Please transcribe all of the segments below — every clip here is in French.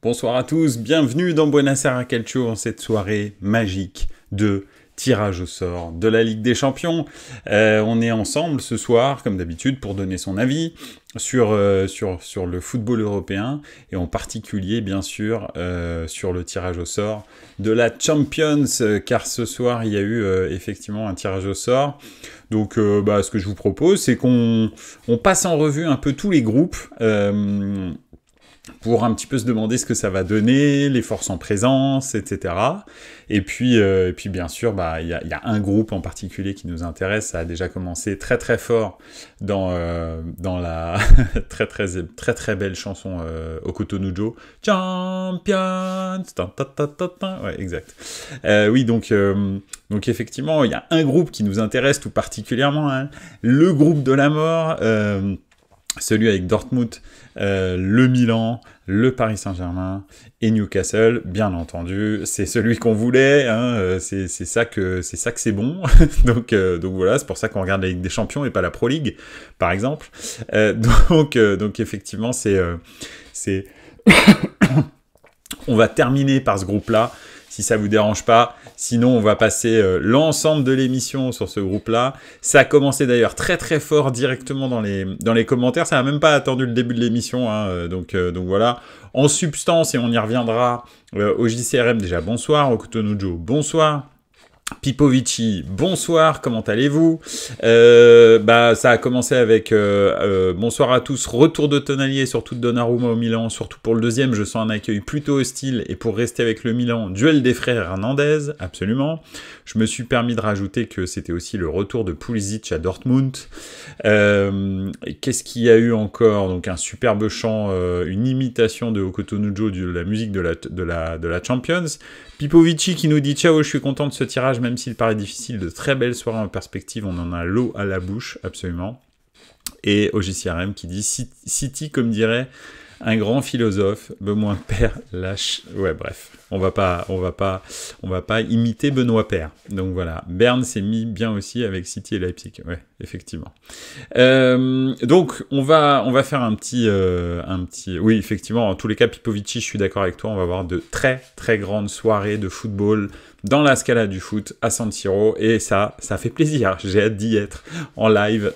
Bonsoir à tous, bienvenue dans Buonasera Calcio en cette soirée magique de tirage au sort de la Ligue des Champions. On est ensemble ce soir, comme d'habitude, pour donner son avis sur le football européen, et en particulier, bien sûr, sur le tirage au sort de la Champions, car ce soir, il y a eu effectivement un tirage au sort. Donc, ce que je vous propose, c'est qu'on passe en revue un peu tous les groupes, pour un petit peu se demander ce que ça va donner, les forces en présence, etc. Et puis bien sûr, il y a un groupe en particulier qui nous intéresse. Ça a déjà commencé très très fort dans la très belle chanson Okutonujo, Champions, ouais, exact. Oui, donc effectivement, il y a un groupe qui nous intéresse tout particulièrement, hein, le groupe de la mort. Celui avec Dortmund, le Milan, le Paris Saint-Germain et Newcastle, bien entendu, c'est celui qu'on voulait, hein, c'est ça que c'est bon. donc voilà, c'est pour ça qu'on regarde la Ligue des Champions et pas la Pro League, par exemple. Donc effectivement, c'est on va terminer par ce groupe-là, si ça vous dérange pas. Sinon, on va passer l'ensemble de l'émission sur ce groupe-là. Ça a commencé d'ailleurs très très fort directement dans les commentaires. Ça n'a même pas attendu le début de l'émission, hein, donc voilà. En substance, et on y reviendra, au JCRM déjà, bonsoir. Au Okutonujo, bonsoir. Pipovici, bonsoir, comment allez-vous? Ça a commencé avec bonsoir à tous, retour de Tonali, surtout de Donnarumma au Milan, surtout pour le deuxième, je sens un accueil plutôt hostile, et pour rester avec le Milan, duel des frères Hernandez, absolument. Je me suis permis de rajouter que c'était aussi le retour de Pulisic à Dortmund. Qu'est-ce qu'il y a eu encore? Donc un superbe chant, une imitation de Okutonujo de la musique de la Champions. Pipovici qui nous dit « Ciao, je suis content de ce tirage, même s'il paraît difficile, de très belles soirées en perspective, on en a l'eau à la bouche, absolument. » Et OGCRM qui dit « City, comme dirait un grand philosophe, Benoît Père lâche... » Ouais, bref, on va pas imiter Benoît Père. Donc voilà, Berne s'est mis bien aussi avec City et Leipzig, ouais, effectivement. Donc on va faire un petit... Oui, effectivement, en tous les cas, Pipovici, je suis d'accord avec toi, on va avoir de très très grandes soirées de football dans la Scala du foot à San Siro, et ça fait plaisir, j'ai hâte d'y être en live,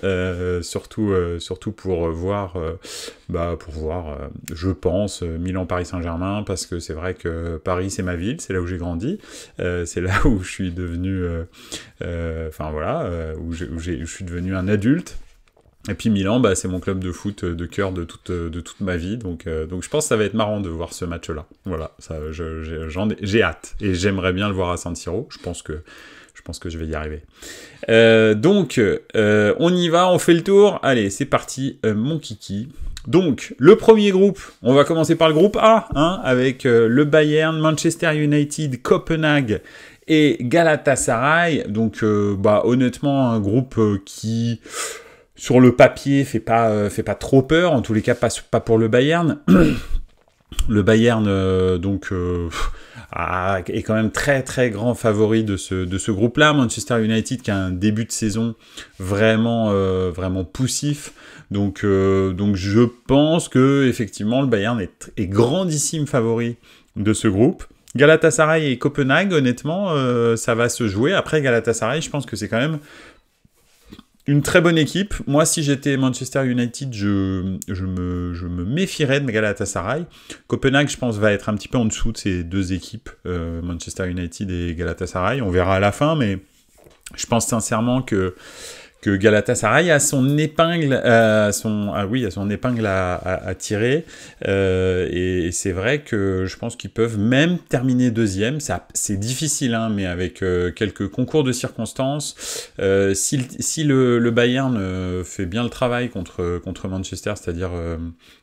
surtout pour voir, je pense, Milan-Paris Saint-Germain, parce que c'est vrai que Paris c'est ma ville, c'est là où j'ai grandi, c'est là où je suis devenu, où je suis devenu un adulte. Et puis Milan, c'est mon club de foot de cœur de toute ma vie, donc je pense que ça va être marrant de voir ce match-là. Voilà, ça, j'ai hâte, et j'aimerais bien le voir à San Siro. Je pense que je vais y arriver. On y va, on fait le tour. Allez, c'est parti, mon kiki. Donc, le premier groupe, on va commencer par le groupe A, hein, avec le Bayern, Manchester United, Copenhague et Galatasaray. Donc, honnêtement, un groupe qui... sur le papier, fait pas trop peur, en tous les cas pas pour le Bayern. Le Bayern est quand même très très grand favori de ce groupe-là. Manchester United qui a un début de saison vraiment poussif. Donc je pense que effectivement le Bayern est grandissime favori de ce groupe. Galatasaray et Copenhague, honnêtement, ça va se jouer. Après Galatasaray, je pense que c'est quand même une très bonne équipe. Moi, si j'étais Manchester United, je me méfierais de Galatasaray. Copenhague, je pense, va être un petit peu en dessous de ces deux équipes, Manchester United et Galatasaray. On verra à la fin, mais je pense sincèrement que Galatasaray a son épingle, à tirer, et c'est vrai que je pense qu'ils peuvent même terminer deuxième. C'est difficile, hein, mais avec quelques concours de circonstances, si le Bayern fait bien le travail contre Manchester, c'est-à-dire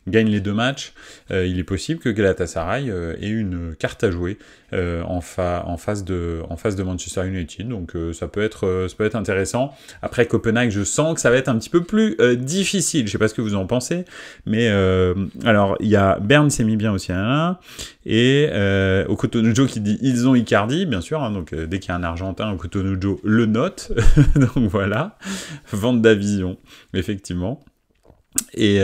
gagne les deux matchs, il est possible que Galatasaray ait une carte à jouer en face de Manchester United. Donc ça peut être intéressant. Après Copenhague, je sens que ça va être un petit peu plus difficile. Je sais pas ce que vous en pensez, mais alors il y a Berne s'est mis bien aussi à 1, et Okutonujo qui dit ils ont Icardi, bien sûr, hein, donc dès qu'il y a un Argentin, Okutonujo le note. Donc voilà, vente d'avision, effectivement. Et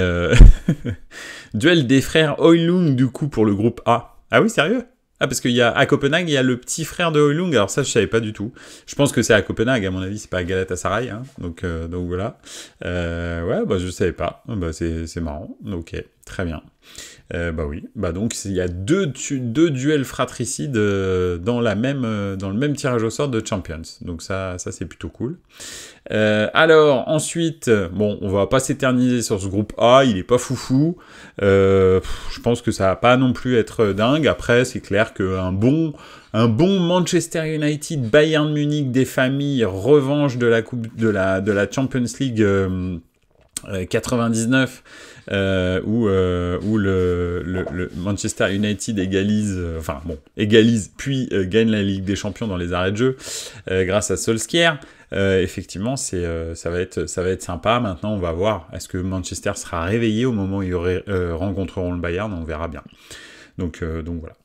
duel des frères Højlund du coup pour le groupe A. Ah oui, sérieux? Ah, parce qu'il y a, à Copenhague, il y a le petit frère de Højlund, alors ça, je savais pas du tout. Je pense que c'est à Copenhague, à mon avis, c'est pas à Galatasaray, hein. Donc voilà. Ouais, bah, je savais pas. Bah, c'est marrant. Ok, très bien. Bah oui, bah donc il y a deux duels fratricides dans le même tirage au sort de Champions. Donc ça c'est plutôt cool. Alors ensuite, bon, on va pas s'éterniser sur ce groupe A, il est pas foufou. Je pense que ça va pas non plus être dingue. Après, c'est clair qu'un bon Manchester United, Bayern Munich des familles, revanche de la coupe de la Champions League 99. Où le Manchester United égalise, puis gagne la Ligue des Champions dans les arrêts de jeu grâce à Solskjaer. Effectivement, ça va être sympa. Maintenant, on va voir. Est-ce que Manchester sera réveillé au moment où ils rencontreront le Bayern? On verra bien. Donc voilà.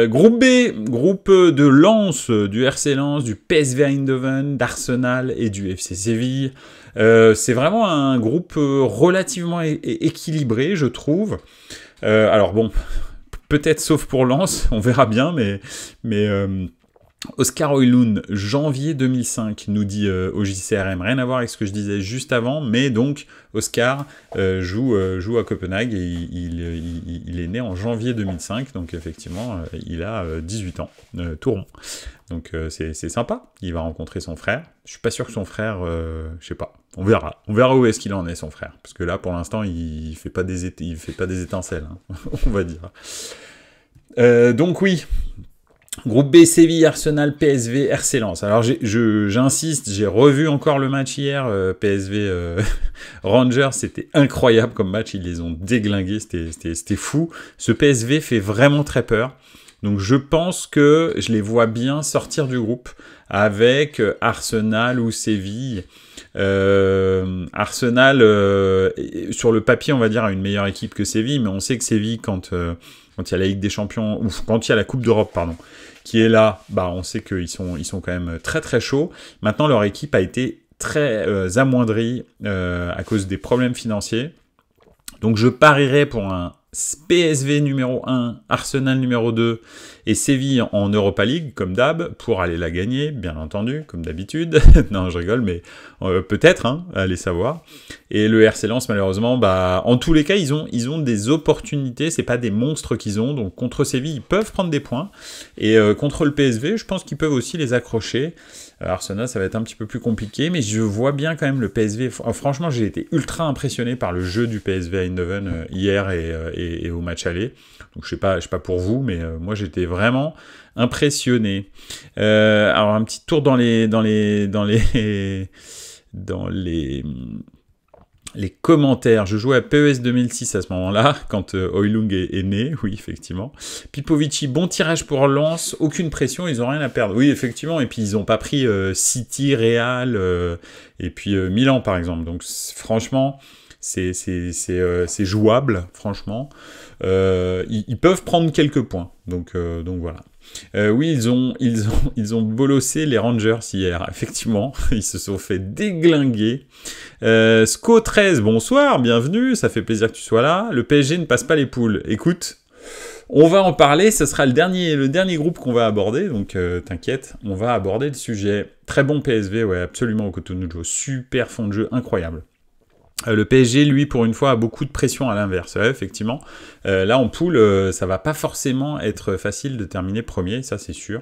Groupe B, groupe de Lens, du RC Lens, du PSV Eindhoven, d'Arsenal et du FC Séville. C'est vraiment un groupe relativement équilibré, je trouve. Alors bon, peut-être sauf pour Lens, on verra bien, mais Oscar Højlund, janvier 2005, nous dit au JCRM, rien à voir avec ce que je disais juste avant, mais donc Oscar joue à Copenhague et il est né en janvier 2005, donc effectivement il a 18 ans, tout rond. Donc c'est sympa, il va rencontrer son frère. Je suis pas sûr que son frère, je sais pas, on verra où est-ce qu'il en est son frère, parce que là pour l'instant il fait pas des étincelles, hein, on va dire. Donc oui. Groupe B, Séville, Arsenal, PSV, RC Lens. Alors j'insiste, j'ai revu encore le match hier, PSV Rangers, c'était incroyable comme match, ils les ont déglingués, c'était fou. Ce PSV fait vraiment très peur. Donc je pense que je les vois bien sortir du groupe avec Arsenal ou Séville. Arsenal, sur le papier, on va dire, a une meilleure équipe que Séville, mais on sait que Séville, quand il y a la Ligue des Champions, ou quand il y a la Coupe d'Europe, pardon, qui est là, bah on sait qu'ils sont quand même très très chauds. Maintenant, leur équipe a été très amoindrie à cause des problèmes financiers. Donc je parierais pour un PSV numéro 1, Arsenal numéro 2 et Séville en Europa League, comme d'hab, pour aller la gagner, bien entendu, comme d'habitude. Non, je rigole, mais peut-être, hein, allez savoir. Et le RC Lens, malheureusement, bah, en tous les cas, ils ont des opportunités, c'est pas des monstres qu'ils ont, donc contre Séville, ils peuvent prendre des points, et contre le PSV, je pense qu'ils peuvent aussi les accrocher. Arsenal, ça va être un petit peu plus compliqué, mais je vois bien quand même le PSV. Franchement, j'ai été ultra impressionné par le jeu du PSV Eindhoven hier et au match aller. Donc je sais pas pour vous, mais moi j'étais vraiment impressionné. Alors un petit tour dans les commentaires. Je jouais à PES 2006 à ce moment-là, quand Højlund est né, oui, effectivement. Pipovici, bon tirage pour Lens, aucune pression, ils n'ont rien à perdre. Oui, effectivement, et puis ils n'ont pas pris City, Real, et puis Milan, par exemple. Donc, franchement, c'est jouable, franchement. Ils peuvent prendre quelques points, donc voilà. Oui, ils ont bolossé les Rangers hier, effectivement, ils se sont fait déglinguer. Sco 13, bonsoir, bienvenue, ça fait plaisir que tu sois là. Le PSG ne passe pas les poules. Écoute, on va en parler, ce sera le dernier groupe qu'on va aborder, donc t'inquiète, on va aborder le sujet. Très bon PSV, ouais, absolument, au Cotonou, super fond de jeu, incroyable. Le PSG, lui, pour une fois, a beaucoup de pression à l'inverse. Ouais, effectivement, là, en poule, ça va pas forcément être facile de terminer premier, ça, c'est sûr.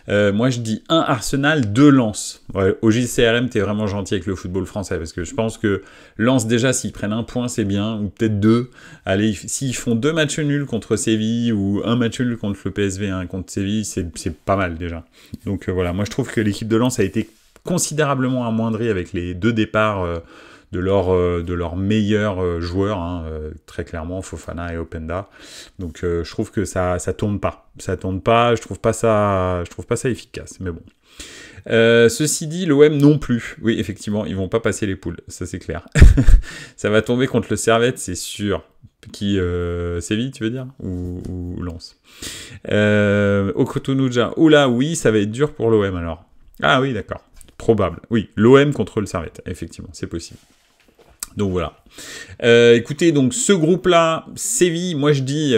Moi, je dis 1 Arsenal, 2 Lens. Ouais, au JCRM, t'es vraiment gentil avec le football français, parce que je pense que Lens, déjà, s'ils prennent 1 point, c'est bien, ou peut-être 2. Allez, s'ils font 2 matchs nuls contre Séville, ou 1 match nul contre le PSV, hein, contre Séville, c'est pas mal, déjà. Donc, voilà, moi, je trouve que l'équipe de Lens a été considérablement amoindrie avec les 2 départs de leurs meilleurs joueurs, hein, très clairement, Fofana et Openda. Donc je trouve que ça tourne pas. Ça tourne pas, je trouve pas ça efficace, mais bon. Ceci dit, l'OM non plus. Oui, effectivement, ils vont pas passer les poules, ça c'est clair. Ça va tomber contre le Servette, c'est sûr. Qui Séville, tu veux dire, ou Lens. Okotonuja, oula, oui, ça va être dur pour l'OM alors. Ah oui, d'accord. Probable. Oui, l'OM contre le Servette, effectivement, c'est possible. Donc voilà. Écoutez, donc ce groupe-là, Séville, moi je dis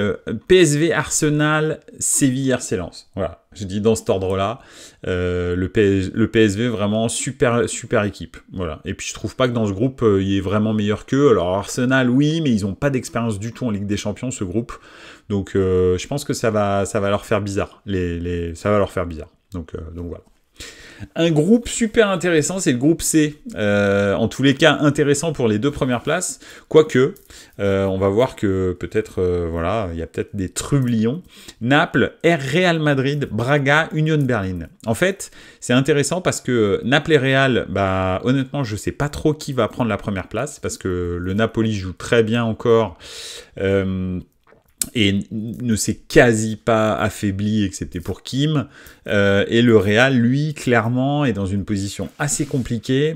PSV, Arsenal, Séville, RC Lens. Voilà, je dis dans cet ordre-là. Le PSV, vraiment super, super équipe. Voilà. Et puis je trouve pas que dans ce groupe, il est vraiment meilleur qu'eux. Alors Arsenal, oui, mais ils n'ont pas d'expérience du tout en Ligue des Champions, ce groupe. Donc je pense que ça va leur faire bizarre. Ça va leur faire bizarre. Donc voilà. Un groupe super intéressant, c'est le groupe C. En tous les cas, intéressant pour les 2 premières places. Quoique, on va voir que peut-être, voilà, il y a peut-être des trublions. Naples, Real Madrid, Braga, Union Berlin. En fait, c'est intéressant parce que Naples et Real, bah, honnêtement, je sais pas trop qui va prendre la première place parce que le Napoli joue très bien encore. Et ne s'est quasi pas affaibli, excepté pour Kim. Et le Real, lui, clairement, est dans une position assez compliquée.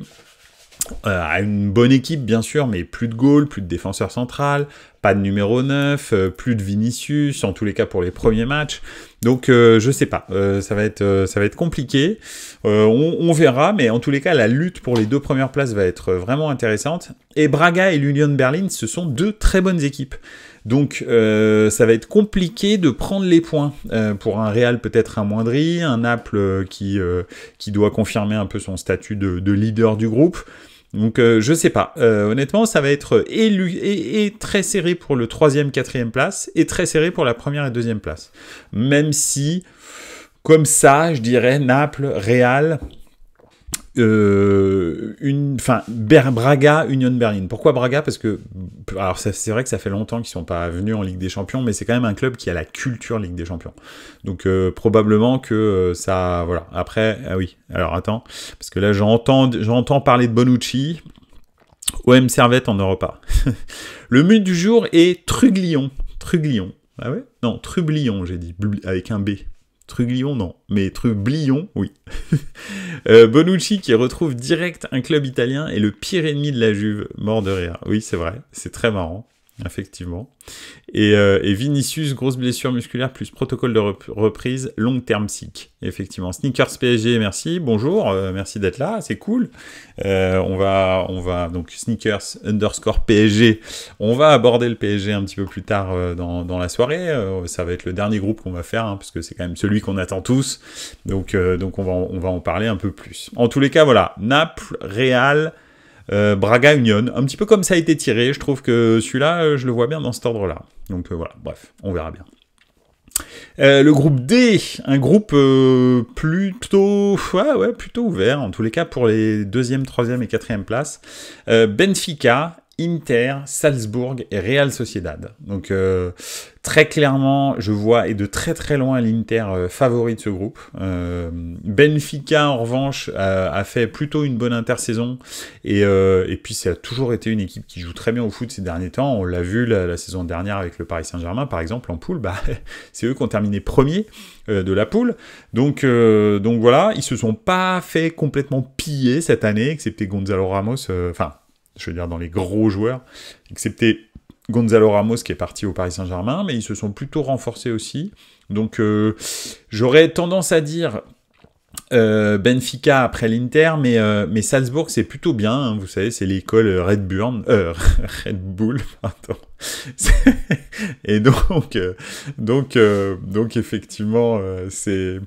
A une bonne équipe, bien sûr, mais plus de goal, plus de défenseur central, pas de numéro 9, plus de Vinicius, en tous les cas pour les premiers matchs. Donc, je sais pas, ça va être compliqué. On verra, mais en tous les cas, la lutte pour les 2 premières places va être vraiment intéressante. Et Braga et l'Union Berlin, ce sont 2 très bonnes équipes. Donc ça va être compliqué de prendre les points pour un Real peut-être amoindri, un Naples qui doit confirmer un peu son statut de leader du groupe. Donc je sais pas, honnêtement ça va être et très serré pour le 3e, 4e place et très serré pour la 1re et 2e place. Même si, comme ça, je dirais Naples, Real... Braga, Union Berlin. Pourquoi Braga? Parce que, alors c'est vrai que ça fait longtemps qu'ils sont pas venus en Ligue des Champions, mais c'est quand même un club qui a la culture Ligue des Champions. Donc probablement que ça, voilà. Après, ah oui. Alors attends, parce que là j'entends parler de Bonucci. OM Servette en Europa. Le but du jour est Truglion. Ah ouais? Non, Trublion, j'ai dit, avec un B. Truglion, non. Mais Trublion, oui. Bonucci qui retrouve direct un club italien et le pire ennemi de la Juve, mort de rire. Oui, c'est vrai. C'est très marrant, effectivement. Et Vinicius, grosse blessure musculaire plus protocole de reprise, long terme sick. Effectivement. Sneakers PSG, merci. Bonjour, merci d'être là, c'est cool. On va donc Sneakers _ PSG. On va aborder le PSG un petit peu plus tard dans la soirée. Ça va être le dernier groupe qu'on va faire, hein, parce que c'est quand même celui qu'on attend tous. Donc on va en parler un peu plus. En tous les cas, voilà. Naples, Real, Braga, Union, un petit peu comme ça a été tiré. Je trouve que celui-là, je le vois bien dans cet ordre-là. Donc voilà, bref, on verra bien. Le groupe D, un groupe plutôt ouvert, en tous les cas pour les 2e, 3e et 4e places. Benfica, Inter, Salzbourg et Real Sociedad. Donc très clairement, je vois et de très très loin l'Inter favori de ce groupe. Benfica en revanche a fait plutôt une bonne intersaison et puis ça a toujours été une équipe qui joue très bien au foot ces derniers temps. On l'a vu la saison dernière avec le Paris Saint-Germain par exemple en poule, bah c'est eux qui ont terminé premier de la poule. Donc voilà, ils se sont pas fait complètement piller cette année, excepté Gonzalo Ramos, je veux dire dans les gros joueurs, excepté Gonzalo Ramos qui est parti au Paris Saint-Germain, mais ils se sont plutôt renforcés aussi. Donc j'aurais tendance à dire Benfica après l'Inter, mais Salzbourg c'est plutôt bien, hein, vous savez, c'est l'école Red Bull, pardon. Et donc effectivement, c'est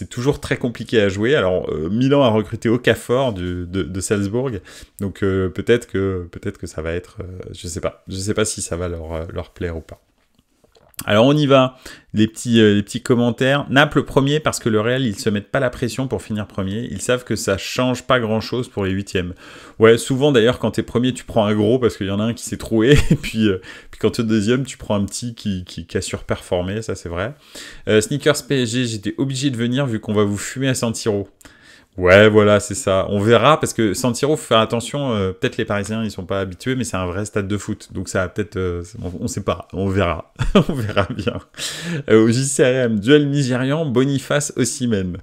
toujours très compliqué à jouer. Alors Milan a recruté Okafor de Salzbourg, donc peut-être que ça va être, je sais pas si ça va leur plaire ou pas. Alors on y va, les petits commentaires. Naples premier parce que le Real, ils se mettent pas la pression pour finir premier. Ils savent que ça change pas grand-chose pour les 8e. Ouais, souvent d'ailleurs quand t'es premier, tu prends un gros parce qu'il y en a un qui s'est troué. Et puis quand t'es deuxième, tu prends un petit qui a surperformé, ça c'est vrai. Sneakers PSG, j'étais obligé de venir vu qu'on va vous fumer à San Siro. Ouais, voilà, c'est ça. On verra, parce que San Siro, faut faire attention, peut-être les Parisiens, ils sont pas habitués, mais c'est un vrai stade de foot. Donc ça va peut-être, on sait pas, on verra. On verra bien. Au JCRM, duel nigérian, Boniface Osimhen.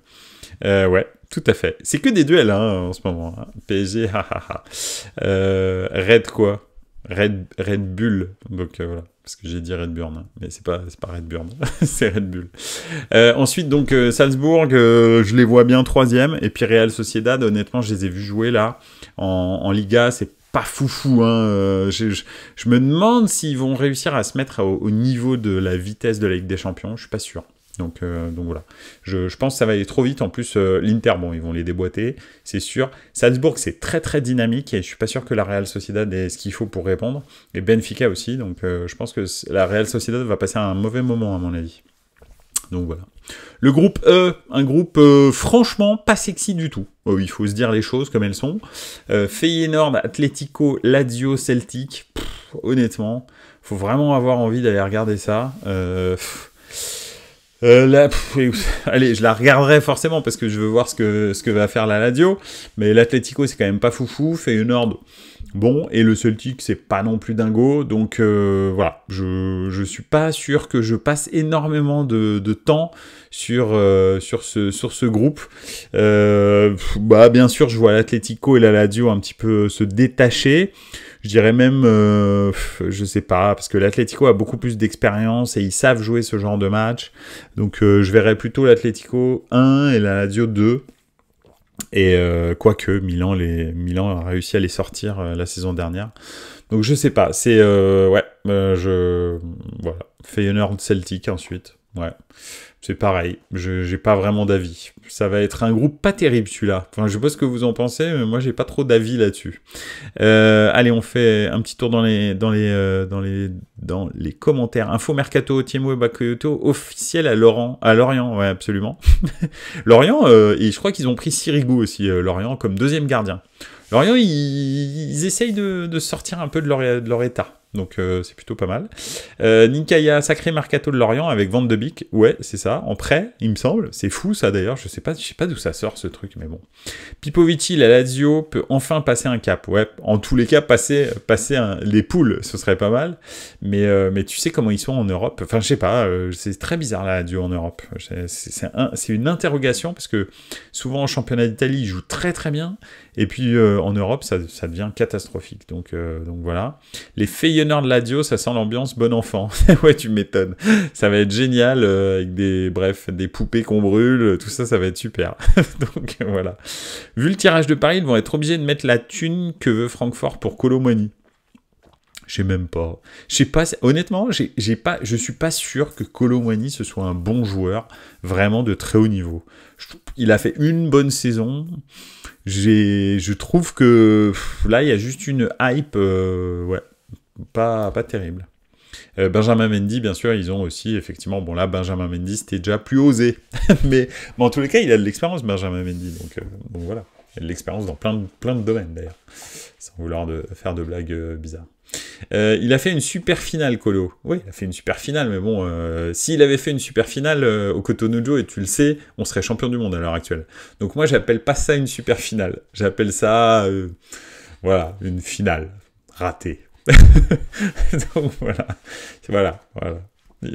Ouais, tout à fait. C'est que des duels, hein, en ce moment. Hein. PSG, hahaha. Red quoi? Red Bull. Donc voilà. Parce que j'ai dit Red Burn, hein. Mais c'est pas Red Burn, c'est Red Bull. Ensuite, donc, Salzbourg, je les vois bien 3e, et puis Real Sociedad, honnêtement, je les ai vus jouer là, en Liga, c'est pas foufou. Hein. Je me demande s'ils vont réussir à se mettre au niveau de la vitesse de la Ligue des Champions. Je suis pas sûr. Donc voilà. Je pense que ça va aller trop vite. En plus, l'Inter, bon, ils vont les déboîter, c'est sûr. Salzbourg, c'est très très dynamique et je suis pas sûr que la Real Sociedad ait ce qu'il faut pour répondre. Et Benfica aussi. Donc je pense que la Real Sociedad va passer un mauvais moment à mon avis. Donc voilà. Le groupe E, un groupe franchement pas sexy du tout. Il faut se dire les choses comme elles sont. Feyenoord, Atlético, Lazio, Celtic. Honnêtement, faut vraiment avoir envie d'aller regarder ça. Allez, je la regarderai forcément parce que je veux voir ce que va faire la Lazio. Mais l'Atlético, c'est quand même pas foufou. Feyenoord, bon, et le Celtic, c'est pas non plus dingo, donc voilà, je suis pas sûr que je passe énormément de temps sur ce groupe. Bien sûr, je vois l'Atlético et la Lazio un petit peu se détacher. Je dirais même, je sais pas, parce que l'Atlético a beaucoup plus d'expérience et ils savent jouer ce genre de match. Donc je verrais plutôt l'Atlético 1 et la Lazio 2. Et quoique Milan a réussi à les sortir la saison dernière. Donc je sais pas, c'est voilà, Feyenoord Celtic ensuite. Ouais. C'est pareil, j'ai pas vraiment d'avis. Ça va être un groupe pas terrible celui-là. Enfin, je sais pas ce que vous en pensez, mais moi j'ai pas trop d'avis là-dessus. Allez, on fait un petit tour dans les commentaires. Info Mercato, Thiemo et Bakayoko officiel à Lorient, ouais absolument. Lorient, et je crois qu'ils ont pris Sirigu aussi, Lorient comme deuxième gardien. Lorient, ils essayent de sortir un peu de leur état. Donc c'est plutôt pas mal. Ninkaya, sacré mercato de Lorient avec Van de Beek. Ouais, c'est ça, en prêt, il me semble. C'est fou ça d'ailleurs, je sais pas d'où ça sort ce truc, mais bon. Pipovici, la Lazio peut enfin passer un cap. Ouais, en tous les cas, passer les poules, ce serait pas mal. Mais tu sais comment ils sont en Europe. Enfin, je sais pas, c'est très bizarre la Lazio en Europe. C'est une interrogation parce que souvent en championnat d'Italie, ils jouent très très bien. Et puis en Europe, ça devient catastrophique. Donc voilà. Les Feyenoord de Lazio, ça sent l'ambiance bon enfant. Ouais, tu m'étonnes. Ça va être génial avec des poupées qu'on brûle. Tout ça, ça va être super. Donc voilà. Vu le tirage de Paris, ils vont être obligés de mettre la thune que veut Francfort pour Kolo Muani. Je sais même pas. Je sais pas. Honnêtement, je suis pas sûr que Kolo Muani ce soit un bon joueur, vraiment de très haut niveau. Il a fait une bonne saison. Je trouve que là, il y a juste une hype, ouais, pas terrible. Benjamin Mendy, bien sûr, ils ont aussi, effectivement, bon là, Benjamin Mendy, c'était déjà plus osé. mais en tous les cas, il a de l'expérience, Benjamin Mendy, donc voilà. Il a de l'expérience dans plein de domaines, d'ailleurs, sans vouloir faire de blagues bizarres. Il a fait une super finale, Kolo. Oui, il a fait une super finale, mais bon, s'il avait fait une super finale au Cotonou, et tu le sais, on serait champion du monde à l'heure actuelle. Donc moi, j'appelle pas ça une super finale. J'appelle ça, voilà, une finale ratée. Donc voilà.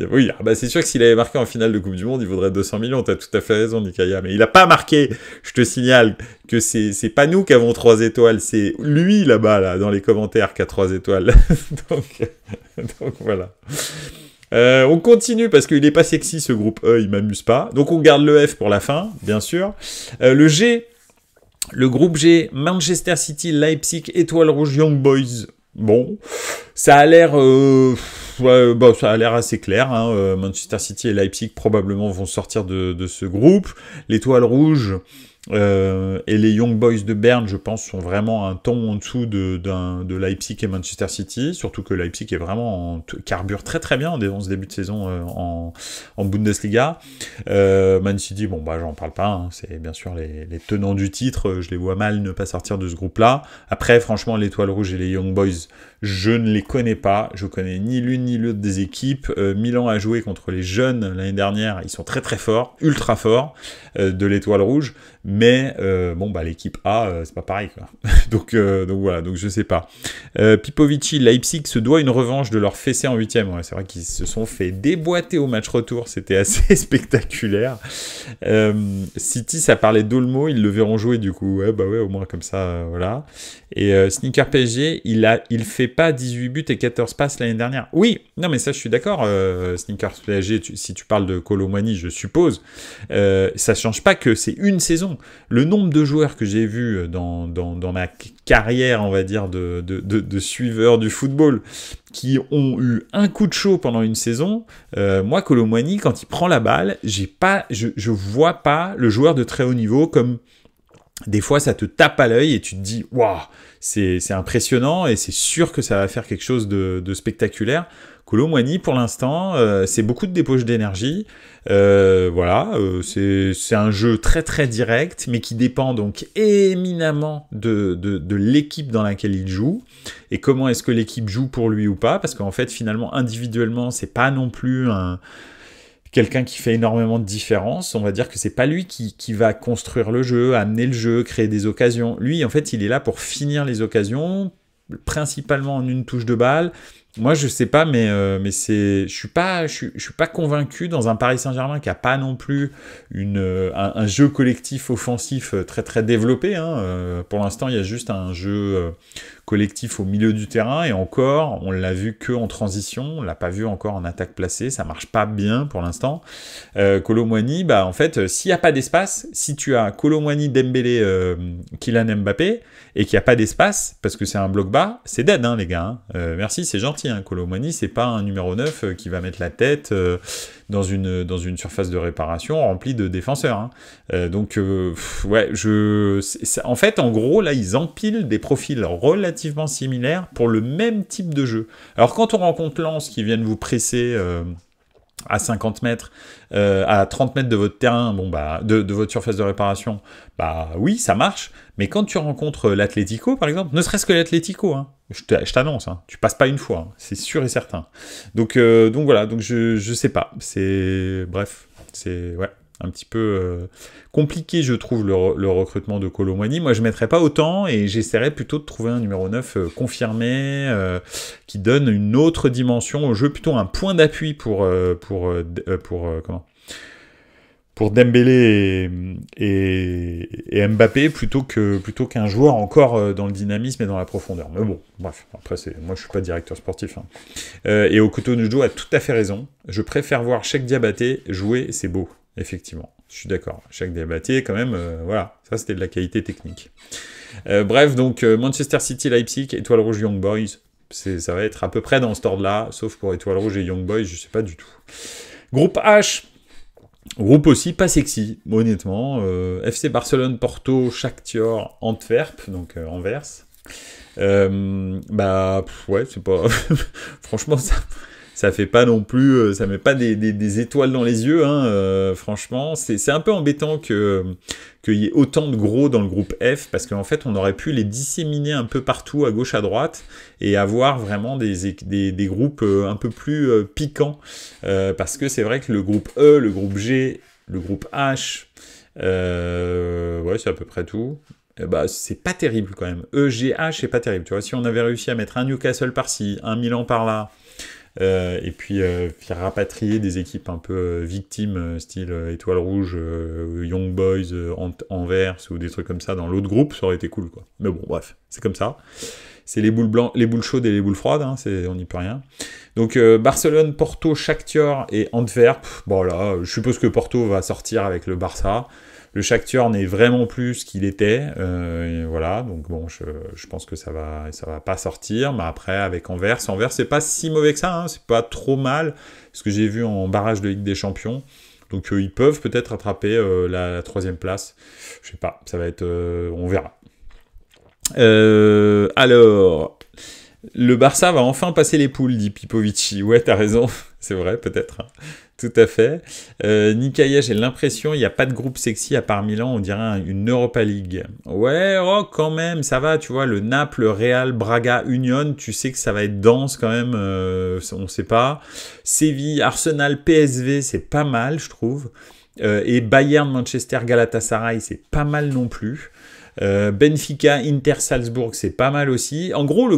Oui, c'est sûr que s'il avait marqué en finale de Coupe du Monde, il vaudrait 200 millions, t'as tout à fait raison, Nikaya. Mais il a pas marqué, je te signale, que c'est pas nous qui avons 3 étoiles, c'est lui là-bas, là, dans les commentaires, qui a 3 étoiles. donc voilà. On continue, parce qu'il est pas sexy ce groupe E, il m'amuse pas. Donc on garde le F pour la fin, bien sûr. Le G, le groupe G, Manchester City, Leipzig, Étoile Rouge, Young Boys. Bon, ça a l'air... ça a l'air assez clair. Hein. Manchester City et Leipzig probablement vont sortir de ce groupe. L'Étoile Rouge et les Young Boys de Berne, je pense, sont vraiment un ton en dessous de Leipzig et Manchester City. Surtout que Leipzig est vraiment carbure très très bien en ce début de saison en Bundesliga. Man City, bon j'en parle pas. Hein. C'est bien sûr les tenants du titre. Je les vois mal ne pas sortir de ce groupe-là. Après, franchement, l'Étoile Rouge et les Young Boys, je ne les connais pas, je connais ni l'une ni l'autre des équipes. Milan a joué contre les jeunes l'année dernière, ils sont très très forts, ultra forts, de l'Étoile Rouge, mais l'équipe A, c'est pas pareil quoi. donc voilà, donc je sais pas. Pipovici, Leipzig se doit une revanche de leur fessée en 8e. Ouais, c'est vrai qu'ils se sont fait déboîter au match retour, c'était assez spectaculaire. City, ça parlait d'Olmo, ils le verront jouer du coup. Ouais, au moins comme ça, voilà. Et Sneaker PSG, il fait pas 18 buts et 14 passes l'année dernière. Oui, non mais ça je suis d'accord, Sneaker PSG, si tu parles de Kolo Muani, je suppose, ça change pas que c'est une saison. Le nombre de joueurs que j'ai vus dans ma carrière, on va dire, de suiveur du football, qui ont eu un coup de chaud pendant une saison, moi, Kolo Muani, quand il prend la balle, je vois pas le joueur de très haut niveau comme... Des fois, ça te tape à l'œil et tu te dis « Waouh, c'est impressionnant et c'est sûr que ça va faire quelque chose de spectaculaire ». Kolo Muani, pour l'instant, c'est beaucoup de débauche d'énergie. Voilà, c'est un jeu très très direct, mais qui dépend donc éminemment de l'équipe dans laquelle il joue. Et comment est-ce que l'équipe joue pour lui ou pas? Parce qu'en fait, finalement, individuellement, c'est pas non plus quelqu'un qui fait énormément de différence. On va dire que c'est pas lui qui va construire le jeu, amener le jeu, créer des occasions. Lui, en fait, il est là pour finir les occasions, principalement en une touche de balle. Moi, je sais pas, mais je suis pas convaincu dans un Paris Saint-Germain qui a pas non plus un jeu collectif offensif très très développé. Pour l'instant, il y a juste un jeu collectif au milieu du terrain, et encore, on l'a vu que en transition, on l'a pas vu encore en attaque placée, ça marche pas bien pour l'instant. Kolo Muani, bah en fait, s'il y a pas d'espace, si tu as Kolo Muani, Dembélé, Kylian Mbappé, et qu'il n'y a pas d'espace, parce que c'est un bloc bas, c'est dead, les gars. Merci, c'est gentil. Kolo Muani, c'est pas un numéro 9 qui va mettre la tête dans une surface de réparation remplie de défenseurs. Donc, ouais, en fait, en gros, là, ils empilent des profils relativement similaires pour le même type de jeu. Alors, quand on rencontre Lens qui viennent vous presser à 50 mètres, à 30 mètres de votre terrain, bon bah, de votre surface de réparation, bah oui, ça marche. Mais quand tu rencontres l'Atlético, par exemple, ne serait-ce que l'Atlético, je t'annonce, tu passes pas une fois, c'est sûr et certain. Donc voilà, donc je sais pas, bref, c'est ouais, un petit peu compliqué, je trouve, le recrutement de Kolo Muani. Moi, je mettrais pas autant, et j'essaierais plutôt de trouver un numéro 9 confirmé, qui donne une autre dimension au jeu, plutôt un point d'appui pour Dembélé et Mbappé, plutôt qu'un joueur encore dans le dynamisme et dans la profondeur. Mais bon, bref, après, moi je suis pas directeur sportif. Et Okuto Nujo a tout à fait raison. Je préfère voir Cheikh Diabaté jouer, c'est beau, effectivement. Je suis d'accord. Cheikh Diabaté, quand même, voilà, ça c'était de la qualité technique. Bref, donc Manchester City, Leipzig, Étoile Rouge, Young Boys, ça va être à peu près dans ce ordre-là, sauf pour Étoile Rouge et Young Boys, je sais pas du tout. Groupe H. Groupe aussi pas sexy, honnêtement. FC Barcelone, Porto, Shakhtar, Antwerp, donc Anvers. Bah, ouais, c'est pas... Franchement, ça fait pas non plus... ça met pas des étoiles dans les yeux, franchement. C'est un peu embêtant qu'il y ait autant de gros dans le groupe F, parce qu'en fait, on aurait pu les disséminer un peu partout, à gauche, à droite, et avoir vraiment des groupes un peu plus piquants, parce que c'est vrai que le groupe E, le groupe G, le groupe H, ouais, c'est à peu près tout. Bah, c'est pas terrible quand même. E, G, H, c'est pas terrible. Tu vois, si on avait réussi à mettre un Newcastle par-ci, un Milan par-là, et puis faire rapatrier des équipes un peu victimes, style Étoile Rouge, Young Boys, Anvers, ou des trucs comme ça dans l'autre groupe, ça aurait été cool, quoi. Mais bon, bref, c'est comme ça. C'est les boules blancs, les boules chaudes et les boules froides, on n'y peut rien. Donc Barcelone, Porto, Shakhtar et Antwerp. Bon là, je suppose que Porto va sortir avec le Barça. Le Shakhtar n'est vraiment plus ce qu'il était, voilà, donc bon, je pense que ça va pas sortir, mais après, avec Anvers, c'est pas si mauvais que ça, c'est pas trop mal, ce que j'ai vu en barrage de Ligue des Champions, donc ils peuvent peut-être attraper la 3e place, je sais pas, ça va être, on verra. Alors, le Barça va enfin passer les poules, dit Pipovici, ouais, t'as raison, c'est vrai, peut-être, tout à fait. Nikaya, j'ai l'impression, il n'y a pas de groupe sexy à part Milan, on dirait une Europa League. Ouais, oh, quand même, ça va, tu vois, le Naples, Real, Braga, Union, tu sais que ça va être dense quand même, on ne sait pas. Séville, Arsenal, PSV, c'est pas mal, je trouve. Et Bayern, Manchester, Galatasaray, c'est pas mal non plus. Benfica, Inter, Salzbourg, c'est pas mal aussi. En gros,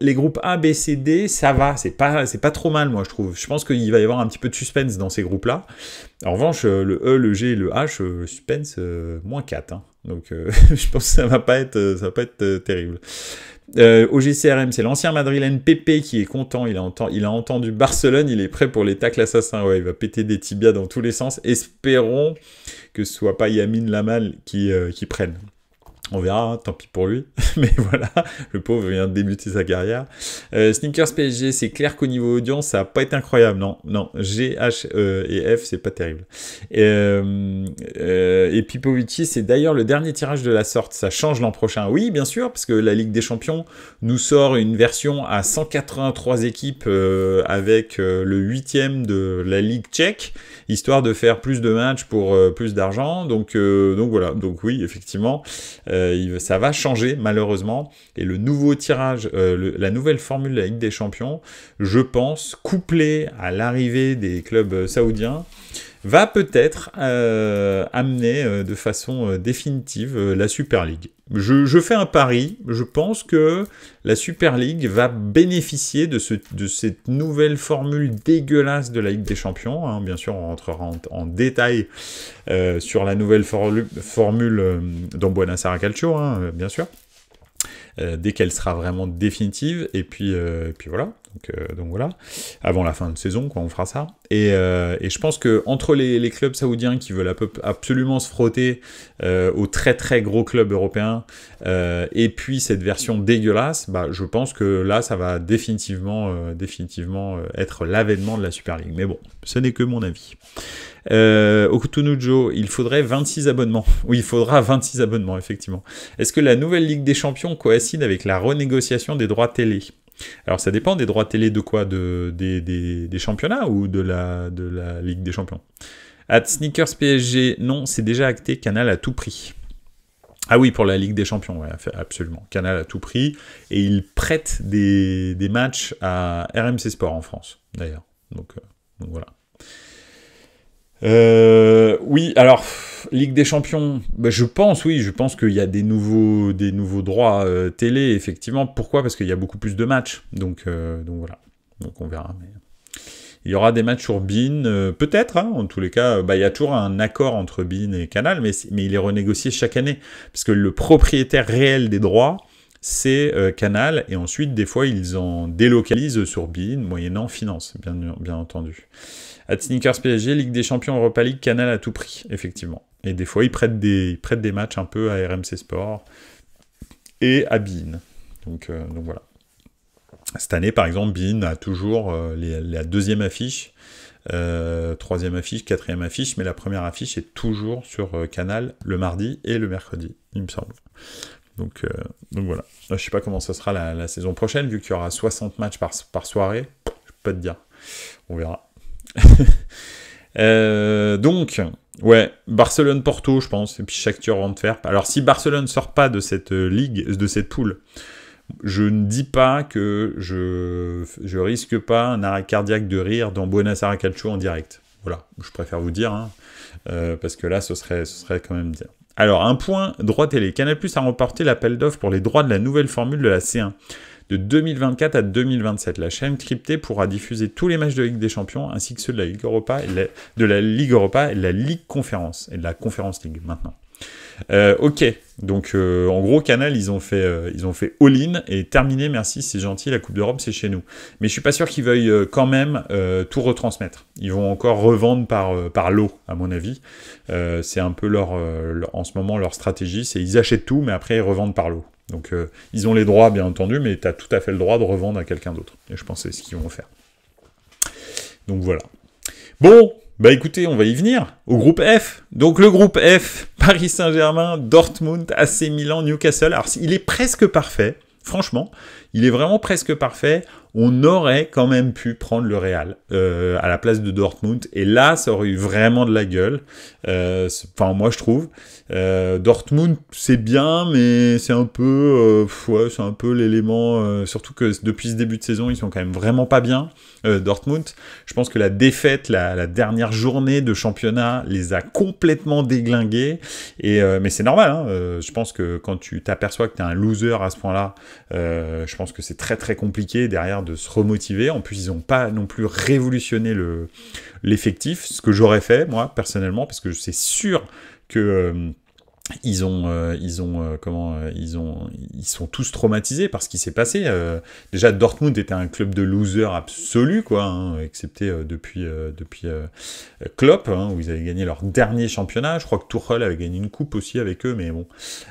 les groupes A, B, C, D, ça va, c'est pas trop mal, moi, je trouve. Je pense qu'il va y avoir un petit peu de suspense dans ces groupes-là. En revanche, le E, le G et le H, suspense, -4. Donc, je pense que ça va pas être terrible. OGCRM, c'est l'ancien madrilène Pepe qui est content. Il a entendu Barcelone, il est prêt pour les tacles assassins. Ouais, il va péter des tibias dans tous les sens. Espérons que ce soit pas Yamin Lamal qui prenne. On verra, hein, tant pis pour lui. Mais voilà, le pauvre vient de débuter sa carrière. Sneakers PSG, c'est clair qu'au niveau audience, ça n'a pas été incroyable. Non, G, H et F, c'est pas terrible. Et Pipovici, c'est d'ailleurs le dernier tirage de la sorte. Ça change l'an prochain. Oui, bien sûr, parce que la Ligue des Champions nous sort une version à 183 équipes avec le 8e de la Ligue tchèque, histoire de faire plus de matchs pour plus d'argent. Donc voilà. Donc oui, effectivement, ça va changer malheureusement. Et le nouveau tirage, la nouvelle formule de la Ligue des Champions, je pense, couplée à l'arrivée des clubs saoudiens, va peut-être amener de façon définitive la Super League. Je fais un pari, je pense que la Super League va bénéficier de cette nouvelle formule dégueulasse de la Ligue des Champions. Hein. Bien sûr, on rentrera en détail sur la nouvelle formule dans Buonasera Calcio, hein, bien sûr. Dès qu'elle sera vraiment définitive, et puis voilà, donc voilà, avant la fin de saison, quoi, on fera ça. Et je pense que entre les clubs saoudiens qui veulent absolument se frotter aux très très gros clubs européens, et puis cette version dégueulasse, bah, je pense que là, ça va définitivement être l'avènement de la Super League. Mais bon, ce n'est que mon avis. Okutunujo, il faudrait 26 abonnements. Oui, il faudra 26 abonnements, effectivement. Est-ce que la nouvelle Ligue des Champions coïncide avec la renégociation des droits télé? Alors, ça dépend des droits télé de quoi? Des championnats ou de la Ligue des Champions? Sneakers PSG, non, c'est déjà acté, Canal à tout prix. Ah oui, pour la Ligue des Champions, ouais, absolument. Canal à tout prix. Et il prête des matchs à RMC Sport en France, d'ailleurs. Donc voilà. Oui, alors Ligue des Champions, bah, je pense qu'il y a des nouveaux droits télé, effectivement. Pourquoi? Parce qu'il y a beaucoup plus de matchs, donc voilà. Donc on verra. Mais... il y aura des matchs sur beIN, peut-être. Hein, en tous les cas, bah, il y a toujours un accord entre beIN et Canal, mais il est renégocié chaque année, parce que le propriétaire réel des droits, c'est Canal, et ensuite des fois ils en délocalisent sur beIN, moyennant finance, bien entendu. Sneakers PSG, Ligue des Champions, Europa League, Canal à tout prix, effectivement. Et des fois, ils prêtent des matchs un peu à RMC Sport et à beIN. Donc voilà. Cette année, par exemple, beIN a toujours la deuxième affiche, troisième affiche, quatrième affiche, mais la première affiche est toujours sur Canal le mardi et le mercredi, il me semble. Donc voilà. Je ne sais pas comment ça sera la saison prochaine, vu qu'il y aura 60 matchs par soirée. Je ne peux pas te dire. On verra. Donc, ouais, Barcelone-Porto, je pense, et puis Shakhtar Antwerp. Alors, si Barcelone ne sort pas de cette ligue, de cette poule, je ne dis pas que je risque pas un arrêt cardiaque de rire dans Buonasera Calcio en direct. Voilà, je préfère vous dire, hein, parce que là, ce serait quand même bien. Alors, un point, droit télé. Canal+ a remporté l'appel d'offres pour les droits de la nouvelle formule de la C1. De 2024 à 2027, la chaîne cryptée pourra diffuser tous les matchs de Ligue des Champions, ainsi que ceux de la Ligue Europa et de la Ligue Europa et de la Ligue Conférence, et de la Conférence League, maintenant. Ok, donc en gros, Canal, ils ont fait all-in, et terminé, merci, c'est gentil, la Coupe d'Europe, c'est chez nous. Mais je suis pas sûr qu'ils veuillent quand même tout retransmettre. Ils vont encore revendre par lot, à mon avis. C'est un peu en ce moment, leur stratégie, c'est ils achètent tout, mais après, ils revendent par lot. Donc, ils ont les droits, bien entendu, mais tu as tout à fait le droit de revendre à quelqu'un d'autre. Et je pense que c'est ce qu'ils vont faire. Donc, voilà. Bon, bah écoutez, on va y venir. Au groupe F. Donc, le groupe F, Paris Saint-Germain, Dortmund, AC Milan, Newcastle. Alors, il est presque parfait. Franchement, il est vraiment presque parfait. On aurait quand même pu prendre le Real à la place de Dortmund. Et là, ça aurait eu vraiment de la gueule. Enfin, moi, je trouve. Dortmund, c'est bien, mais c'est un peu... ouais, c'est un peu l'élément... surtout que depuis ce début de saison, ils sont quand même vraiment pas bien. Dortmund, je pense que la défaite, la dernière journée de championnat les a complètement déglingués. Mais c'est normal. Hein, je pense que quand tu t'aperçois que tu es un loser à ce point-là, je pense que c'est très très compliqué derrière de se remotiver. En plus, ils n'ont pas non plus révolutionné l'effectif, ce que j'aurais fait, moi, personnellement, parce que c'est sûr que ils sont tous traumatisés par ce qui s'est passé. Déjà, Dortmund était un club de losers absolu, quoi, hein, excepté depuis Klopp, hein, où ils avaient gagné leur dernier championnat. Je crois que Tuchel avait gagné une coupe aussi avec eux, mais bon.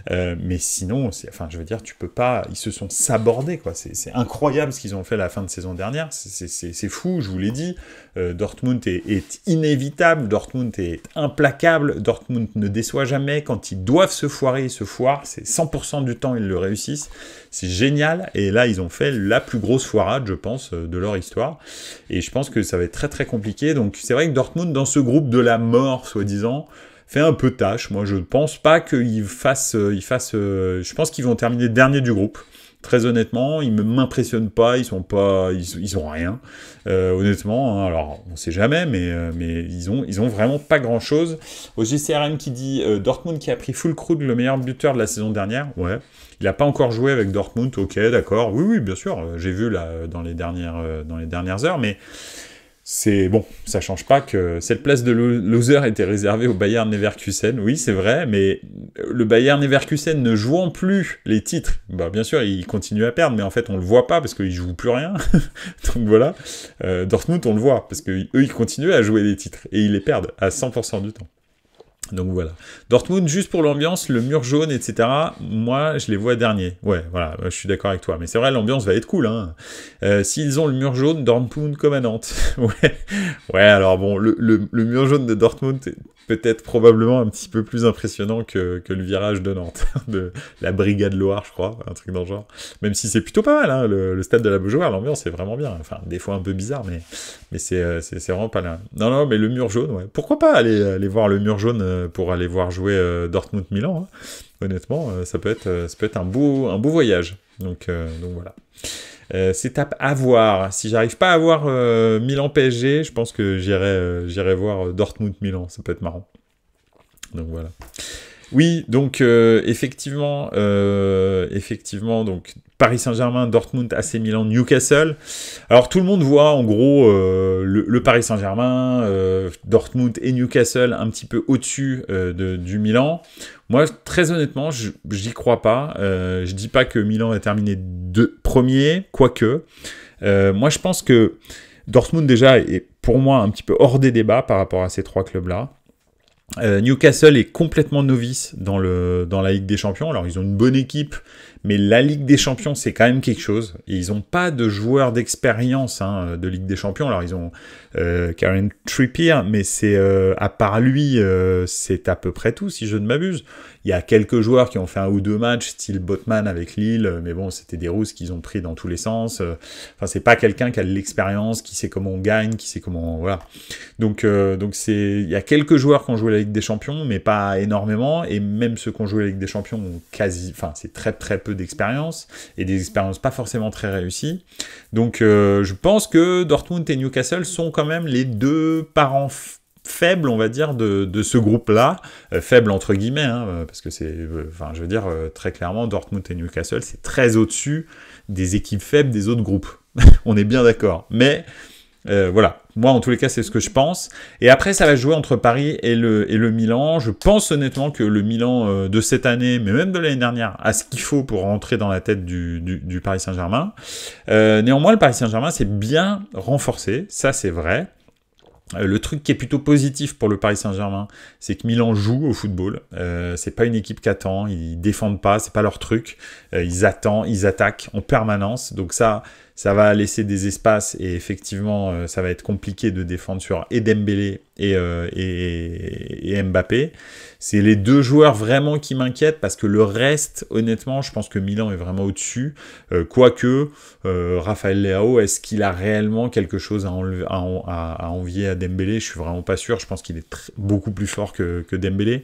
Mais sinon, je veux dire, tu peux pas. Ils se sont sabordés, quoi. C'est incroyable ce qu'ils ont fait à la fin de saison dernière. C'est fou, je vous l'ai dit. Dortmund est inévitable. Dortmund est implacable. Dortmund ne déçoit jamais. Quand ils doivent se foirer, ils se foirent. C'est 100% du temps, ils le réussissent. C'est génial. Et là, ils ont fait la plus grosse foirade, je pense, de leur histoire. Et je pense que ça va être très, très compliqué. Donc, c'est vrai que Dortmund, dans ce groupe de la mort, soi-disant, fait un peu tâche. Moi, je ne pense pas qu'ils fassent... je pense qu'ils vont terminer dernier du groupe. Très honnêtement, ils ne m'impressionnent pas, ils ont rien. Honnêtement, hein, alors on sait jamais, mais ils ont vraiment pas grand chose. Au GCRM qui dit Dortmund qui a pris Füllkrug, le meilleur buteur de la saison dernière. Ouais, il n'a pas encore joué avec Dortmund. Ok, d'accord. Oui, bien sûr. J'ai vu là dans les dernières heures, mais c'est bon, ça change pas que cette place de loser était réservée au Bayern Leverkusen. Oui, c'est vrai, mais le Bayern Leverkusen ne jouant plus les titres, bah bien sûr, il continue à perdre, mais en fait, on le voit pas parce qu'ils jouent plus rien. Donc voilà, Dortmund, on le voit parce que eux, ils continuent à jouer les titres et ils les perdent à 100% du temps. Donc voilà. Dortmund, juste pour l'ambiance, le mur jaune, etc. Moi, je les vois derniers. Ouais, voilà, je suis d'accord avec toi. Mais c'est vrai, l'ambiance va être cool. Hein. S'ils ont le mur jaune, Dortmund comme à Nantes. Ouais, alors bon, le mur jaune de Dortmund est peut-être probablement un petit peu plus impressionnant que le virage de Nantes, de la Brigade Loire, je crois, un truc dans le genre. Même si c'est plutôt pas mal, hein, le stade de la Beaujoire, l'ambiance est vraiment bien. Enfin, des fois un peu bizarre, mais c'est vraiment pas là. Non, mais le mur jaune, ouais. Pourquoi pas aller voir le mur jaune pour aller voir jouer Dortmund-Milan, hein. Honnêtement, ça peut être un beau voyage. Donc voilà. C'est à voir. Si j'arrive pas à voir Milan-PSG, je pense que j'irai voir Dortmund-Milan. Ça peut être marrant. Donc voilà. Oui, donc effectivement, donc Paris Saint-Germain, Dortmund, AC Milan, Newcastle. Alors tout le monde voit en gros le Paris Saint-Germain, Dortmund et Newcastle un petit peu au-dessus du Milan. Moi, très honnêtement, j'y crois pas. Je dis pas que Milan va terminer premier, quoique. Moi, je pense que Dortmund déjà est pour moi un petit peu hors des débats par rapport à ces trois clubs-là. Newcastle est complètement novice dans la Ligue des Champions. Alors, ils ont une bonne équipe, mais la Ligue des Champions, c'est quand même quelque chose. Et ils n'ont pas de joueurs d'expérience de Ligue des Champions. Alors, ils ont Kieran Trippier, mais c'est à part lui, c'est à peu près tout, si je ne m'abuse. Il y a quelques joueurs qui ont fait un ou deux matchs, style Botman avec Lille, mais bon, c'était des rousses qu'ils ont pris dans tous les sens. Enfin, c'est pas quelqu'un qui a de l'expérience, qui sait comment on gagne, qui sait comment... Voilà. Donc il y a quelques joueurs qui ont joué la Ligue des Champions, mais pas énormément, et même ceux qui ont joué la Ligue des Champions ont c'est très très peu d'expérience, et des expériences pas forcément très réussies. Donc je pense que Dortmund et Newcastle sont quand même les deux parents faible, on va dire, de ce groupe-là, faible entre guillemets, hein, parce que je veux dire, très clairement, Dortmund et Newcastle, c'est très au-dessus des équipes faibles des autres groupes. On est bien d'accord. Mais, voilà. Moi, en tous les cas, c'est ce que je pense. Et après, ça va jouer entre Paris et le Milan. Je pense honnêtement que le Milan de cette année, mais même de l'année dernière, a ce qu'il faut pour rentrer dans la tête du Paris Saint-Germain. Néanmoins, le Paris Saint-Germain s'est bien renforcé. Ça, c'est vrai. Le truc qui est plutôt positif pour le Paris Saint-Germain, c'est que Milan joue au football. C'est pas une équipe qui attend, ils défendent pas, c'est pas leur truc. Ils attaquent en permanence. Donc ça va laisser des espaces et effectivement, ça va être compliqué de défendre sur Dembélé et Mbappé. C'est les deux joueurs vraiment qui m'inquiètent parce que le reste, honnêtement, je pense que Milan est vraiment au-dessus. Quoique, Raphaël Leao, est-ce qu'il a réellement quelque chose à envier à Dembélé? Je suis vraiment pas sûr. Je pense qu'il est beaucoup plus fort que Dembélé.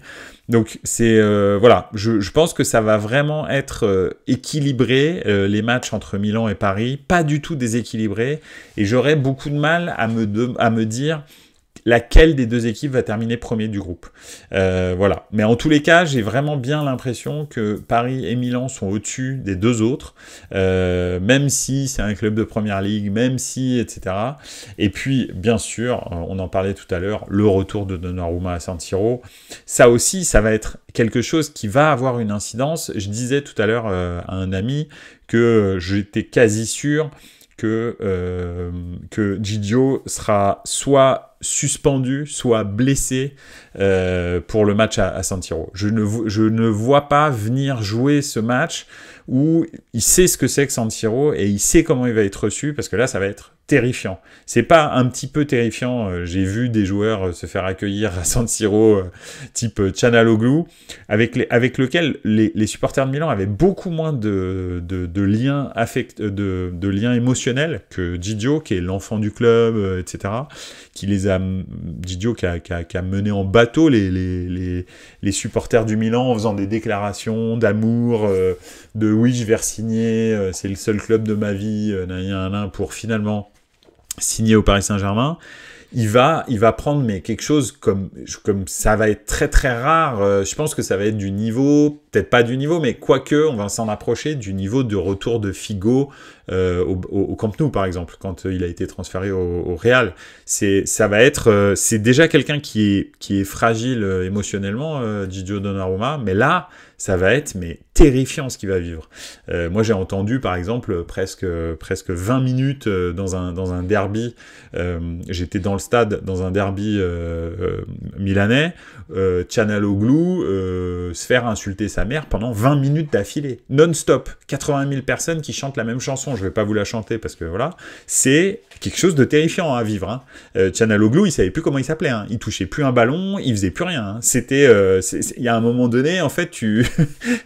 Donc, voilà. Je pense que ça va vraiment être équilibré, les matchs entre Milan et Paris. Pas du tout déséquilibré. Et j'aurais beaucoup de mal à me dire... laquelle des deux équipes va terminer premier du groupe. Voilà. Mais en tous les cas, j'ai vraiment bien l'impression que Paris et Milan sont au-dessus des deux autres, même si c'est un club de première ligue, même si, etc. Et puis, bien sûr, on en parlait tout à l'heure, le retour de Donnarumma à San Siro, ça aussi, ça va être quelque chose qui va avoir une incidence. Je disais tout à l'heure à un ami que j'étais quasi sûr que Gigio sera soit suspendu, soit blessé pour le match à San Siro. Je ne vois pas venir jouer ce match où il sait ce que c'est que San Siro et il sait comment il va être reçu, parce que là, ça va être terrifiant. C'est pas un petit peu terrifiant. J'ai vu des joueurs se faire accueillir à San Siro, type Çalhanoğlu, avec lequel les supporters de Milan avaient beaucoup moins de liens de liens émotionnels que Gigio, qui est l'enfant du club, etc. Gigio qui a mené en bateau les supporters du Milan en faisant des déclarations d'amour, de oui, je vais re-signer, c'est le seul club de ma vie, pour finalement signé au Paris Saint-Germain. Il va prendre quelque chose comme ça va être très très rare. Je pense que ça va être du niveau, peut-être pas du niveau, mais quoique on va s'en approcher du niveau de retour de Figo au Camp Nou par exemple, quand il a été transféré au Real. C'est déjà quelqu'un qui est fragile émotionnellement, Gigio Donnarumma, mais là ça va être terrifiant ce qu'il va vivre. Moi j'ai entendu par exemple presque 20 minutes dans un derby. J'étais dans le stade dans un derby milanais. Çalhanoğlu se faire insulter sa mère pendant 20 minutes d'affilée, non-stop. 80 000 personnes qui chantent la même chanson. Je vais pas vous la chanter parce que voilà, c'est quelque chose de terrifiant à vivre. Hein. Çalhanoğlu, il savait plus comment il s'appelait. Hein. Il touchait plus un ballon, il faisait plus rien. Hein. Il y a un moment donné, en fait,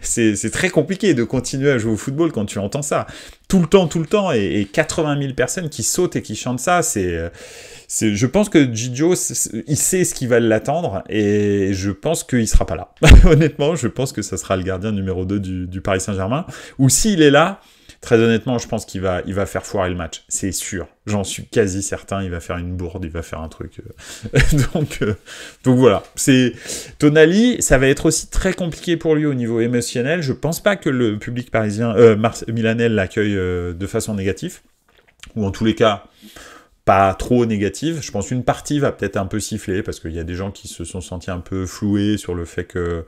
c'est très compliqué de continuer à jouer au football quand tu entends ça. Tout le temps, et 80 000 personnes qui sautent et qui chantent ça, je pense que Gigio, il sait ce qui va l'attendre, et je pense qu'il sera pas là. Honnêtement, je pense que ça sera le gardien numéro 2 du Paris Saint-Germain, ou s'il est là, très honnêtement, je pense qu'il va faire foirer le match. C'est sûr. J'en suis quasi certain. Il va faire une bourde, il va faire un truc. Donc voilà. Tonali, ça va être aussi très compliqué pour lui au niveau émotionnel. Je pense pas que le public milanais l'accueille de façon négative. Ou en tous les cas, pas trop négative. Je pense qu'une partie va peut-être un peu siffler, parce qu'il y a des gens qui se sont sentis un peu floués sur le fait que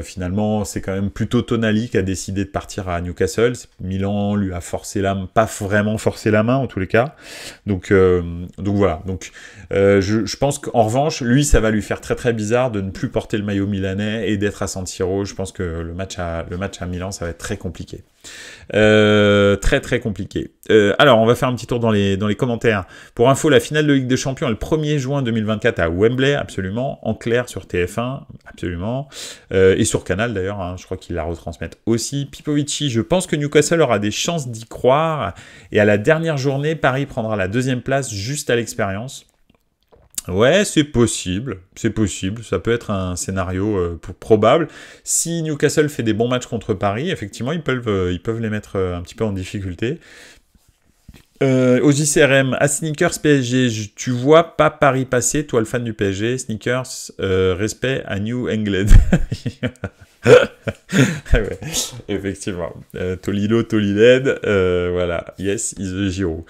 finalement c'est quand même plutôt Tonali qui a décidé de partir à Newcastle. Milan lui a pas vraiment forcé la main en tous les cas. Donc voilà. Donc je pense qu'en revanche, lui, ça va lui faire très très bizarre de ne plus porter le maillot milanais et d'être à San Siro. Je pense que le match à Milan, ça va être très compliqué. Très très compliqué. Alors on va faire un petit tour dans les commentaires. Pour info, la finale de Ligue des Champions est le 1er juin 2024 à Wembley, absolument, en clair sur TF1, absolument, et sur Canal d'ailleurs, hein, je crois qu'ils la retransmettent aussi. Pipovici, je pense que Newcastle aura des chances d'y croire, et à la dernière journée, Paris prendra la 2e place juste à l'expérience. Ouais, c'est possible, ça peut être un scénario probable. Si Newcastle fait des bons matchs contre Paris, effectivement, ils peuvent les mettre un petit peu en difficulté. Au JCRM, à Sneakers PSG, tu vois pas Paris passer, toi le fan du PSG, Sneakers, respect à New England. Ouais, effectivement. Toliled, voilà, yes, is the Giro.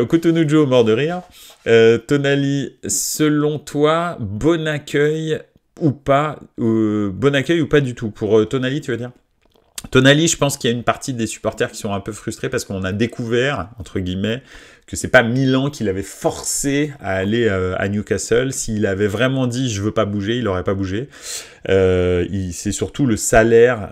Cotonou mort de rire. Tonali, selon toi, bon accueil ou pas du tout? Pour Tonali, tu veux dire? Tonali, je pense qu'il y a une partie des supporters qui sont un peu frustrés parce qu'on a découvert, entre guillemets, que c'est pas Milan qui l'avait forcé à aller à Newcastle. S'il avait vraiment dit « je veux pas bouger », il aurait pas bougé. C'est surtout le salaire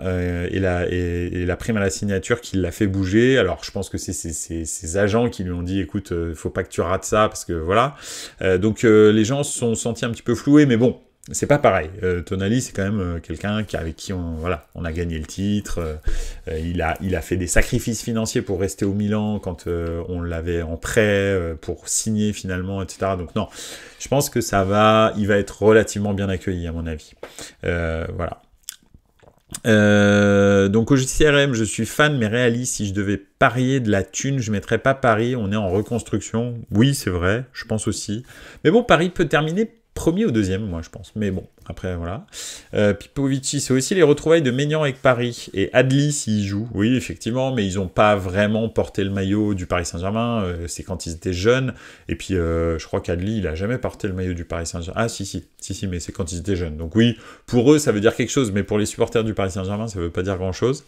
et la prime à la signature qui l'a fait bouger. Alors je pense que c'est ses agents qui lui ont dit « écoute, faut pas que tu rates ça » parce que voilà. Donc les gens se sont sentis un petit peu floués, mais bon. C'est pas pareil. Tonali, c'est quand même quelqu'un avec qui on a gagné le titre. Il a fait des sacrifices financiers pour rester au Milan quand on l'avait en prêt pour signer finalement, etc. Donc non, je pense que il va être relativement bien accueilli à mon avis. Voilà. Donc au JCRM, je suis fan mais réaliste. Si je devais parier de la thune, je mettrais pas Paris. On est en reconstruction. Oui, c'est vrai, je pense aussi. Mais bon, Paris peut terminer premier ou deuxième, moi je pense. Mais bon, après voilà. Pipovici, c'est aussi les retrouvailles de Maignan avec Paris. Et Adli s'il joue. Oui, effectivement, mais ils n'ont pas vraiment porté le maillot du Paris Saint-Germain. C'est quand ils étaient jeunes. Et puis je crois qu'Adli, il a jamais porté le maillot du Paris Saint-Germain. Ah si, mais c'est quand ils étaient jeunes. Donc oui, pour eux, ça veut dire quelque chose. Mais pour les supporters du Paris Saint-Germain, ça veut pas dire grand-chose.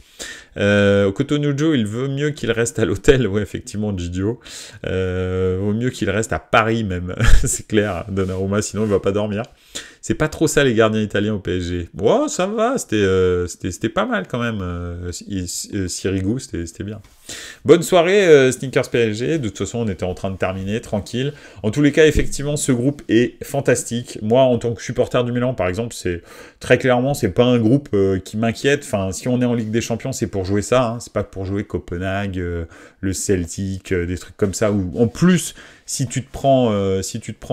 Cotonou Joe, il veut mieux qu'il reste à l'hôtel. Ouais, effectivement, Gidio. Vaut mieux qu'il reste à Paris même. C'est clair, Donnarumma, sinon il va pas dormir. C'est pas trop ça les gardiens italiens au PSG. Wow, ça va, c'était pas mal quand même. Sirigu, c'était bien. Bonne soirée, Sneakers PSG. De toute façon, on était en train de terminer, tranquille. En tous les cas, effectivement, ce groupe est fantastique. Moi, en tant que supporter du Milan, par exemple, c'est très clairement, c'est pas un groupe qui m'inquiète. Enfin, si on est en Ligue des Champions, c'est pour jouer ça. Hein. C'est pas pour jouer Copenhague, le Celtic, des trucs comme ça. Où, en plus, si tu te prends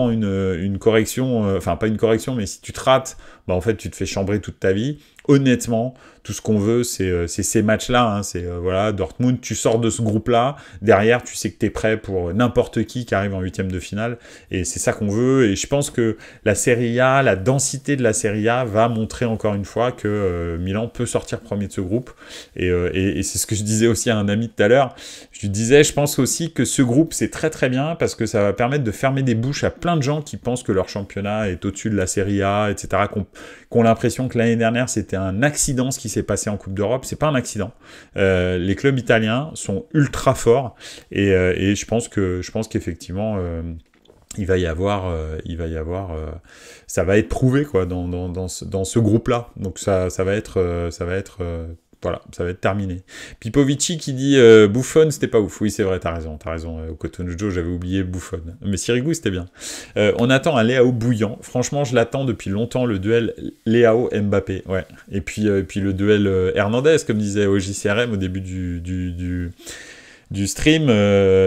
une correction, enfin pas une correction, mais si tu te rates, bah en fait, tu te fais chambrer toute ta vie. Honnêtement, tout ce qu'on veut, c'est ces matchs-là. Hein, c'est voilà, Dortmund, tu sors de ce groupe-là. Derrière, tu sais que tu es prêt pour n'importe qui arrive en huitième de finale. Et c'est ça qu'on veut. Et je pense que la Serie A, la densité de la Serie A va montrer encore une fois que Milan peut sortir premier de ce groupe. Et c'est ce que je disais aussi à un ami tout à l'heure. Je lui disais, je pense aussi que ce groupe, c'est très très bien parce que ça va permettre de fermer des bouches à plein de gens qui pensent que leur championnat est au-dessus de la Serie A, etc., qui ont l'impression que l'année dernière, c'était un accident ce qui s'est passé en Coupe d'Europe. C'est pas un accident. Les clubs italiens sont ultra forts et je pense qu'effectivement, il va y avoir, ça va être prouvé quoi dans ce groupe-là. Donc ça va être voilà, ça va être terminé. Pipovici qui dit Buffon, c'était pas ouf. Oui, c'est vrai, t'as raison. Au Cotonou Joe, j'avais oublié Buffon. Mais Sirigu, c'était bien. On attend un Léao bouillant. Franchement, je l'attends depuis longtemps, le duel Léao-Mbappé. Ouais. Et puis le duel Hernandez, comme disait OJCRM au début du stream,